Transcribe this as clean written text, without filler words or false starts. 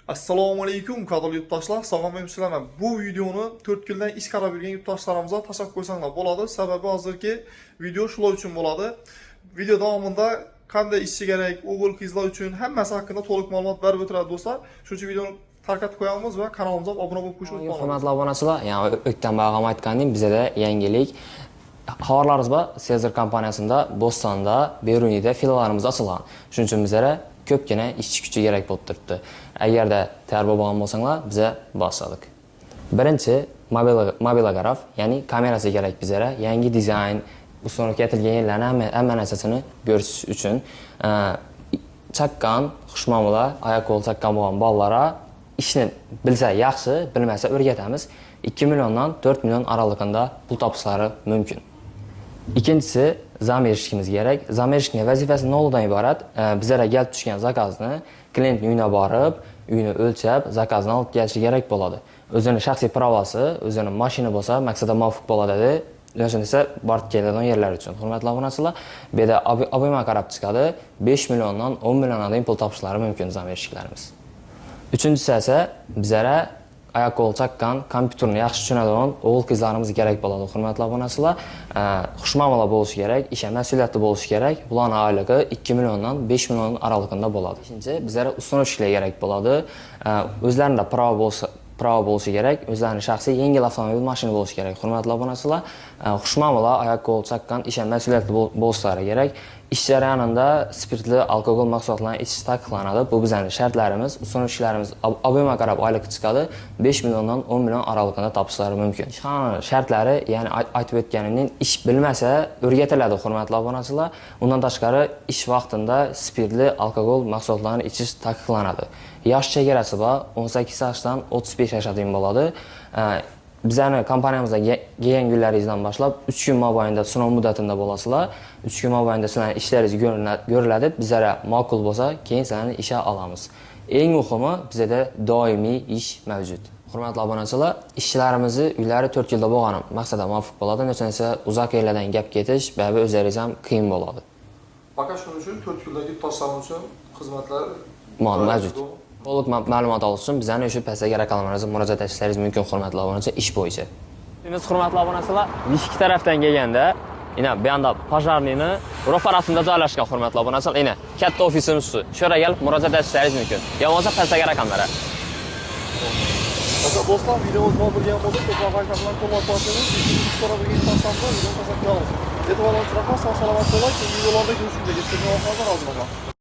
Assalomu alaykum qadrli yurtdoshlar, sog'lom Bu videoni 4 kundan ish qarab yurgan yurtdoshlarimizga tashlab qo'ysanglar bo'ladi. Sababi hozirgi video shular uchun bo'ladi. Video davomida qanday ish kerak, o'g'il qizlar uchun hammasi haqida to'liq ma'lumot berib o'tiradi do'stlar. Shuning uchun videoni tarqatib qo'yamiz va kanalimizga obuna bo'lib qo'yishni unutmang. Hurmatli obunachilar, ya'ni o'tgan bag'am aytgandek, bizda yangilik xabarlarimiz bor. Cezar kompaniyasida Bo'stonda, Beruniyda filiallarimiz ochilgan. Shuning uchun bizga ko'pgina ishchi kuchi kerak bo'lib turibdi. Agarda tayyor bo'lgan bo'lsanglar, biz boshladik. Birinchi mobilograf, ya'ni kamerasi kerak bizga. Yangi dizayn, usulga kiritilgan yerlarni hamma narsasini ko'rish uchun chaqqan, xushmuomala, oyoq-qo'l chaqqan bo'lgan bolalarga ishni bilsa yaxshi, bilmasa o'rgatamiz. 2 milliondan 4 million oralig'ida pul topishlari mumkin. Ikkinchisi, zamirishimiz kerak. Zamirishning vazifasi noldan iborat. Bizlarga kelib tushgan zakozni klient uyina borib, uyini o'lchab, zakozni olib kelishi kerak bo'ladi. O'zining shaxsiy pravosi, o'zining mashina bo'lsa, maqsadga muvofiq bo'ladi. Lekin esa borib keladigan yerlar uchun. Hurmatli obunachilar, bu yerda obima qarab chiqadi. 5 milliondan 10 milliondan pul topishlari mumkin zamirishlarimiz. Uchinchisi esa bizlarga oyoq-qo'l chaqqan, kompyuterni yaxshi tushunadigan o'g'il qizlarimiz kerak bo'ladi. Hurmatli obunachilar, xushmuomala bo'lishi kerak, ish mas'uliyati bo'lishi kerak. Bularning oyligi 2 milliondan 5 million oralig'ida bo'ladi. Beshinchi, bizlarga ustonochilar kerak bo'ladi. O'zlarida pravo bo'lishi kerak, o'zlarining shaxsiy yengil avtomobil mashina bo'lishi kerak. Hurmatli obunachilar, xushmuomala, oyoq-qo'l chaqqan, ish mas'uliyati bo'lishlari kerak. Ish jarayonida spirtli alkogol mahsulotlarini ichish taqiqlanadi. Bu bizning shartlarimiz, ustonochilarimiz obima qarab oylik chiqadi. 5 milliondan 10 million oralig'ida topishlari mumkin. Ishxona shartlari, ya'ni aytib o'tganimdek, ish bilmasa o'rgatiladi, hurmatli obunachilar. Undan tashqari ish vaqtida spirtli alkogol mahsulotlarini ichish taqiqlanadi. Yosh chegarasi bor, 18 yoshdan 35 yoshga qadar bo'ladi. Bizning kompaniyamizda kelgan kunlaringizdan boshlab 3 kun mobaynida sinov muddatida bo'lasizlar. 3 kun mobaynida sizlarning ishlaringiz ko'riladi. Bizlarga ma'qul bo'lsa, keyin sizlarni ishga olamiz. Eng muhimi, bizda doimiy ish mavjud. Hurmatli obunachilar, ishchilarimizni uylari 4 yilda bo'lgani maqsadga muvofiq bo'ladi. Lekin esa uzoq yerlardan gap ketish, baribir o'zlaringiz ham qiyin bo'ladi. Faqat shuning uchun 4 yildagi yurtdoshlarimiz uchun xizmatlar mavjud. To'liq ma'lumot olish uchun bizlarni o'sha pastdagi raqamlarimizga murojaat etishlaringiz mumkin, hurmatli obunachilar, ish bo'yicha. Biz hurmatli obunachilar, ikki tarafdan kelganda, bu yerda pожарныйni ro'parasida joylashgan, hurmatli obunachilar. Katta ofisimiz shu. Shu yerga kelib murojaat etishlaringiz mumkin. Bo'lmasa pastdagi raqamlar. Do'stlar, videomiz bo'lgan bo'lsa, ko'proq raqamlar qo'llab-quvvatlaymiz. Ish ko'rib bo'lgan insonlar videoni tashlab qo'yamiz. E'tiborli bo'linglar, sog' salomat bo'ling. Videolarda ko'rishguncha, hozir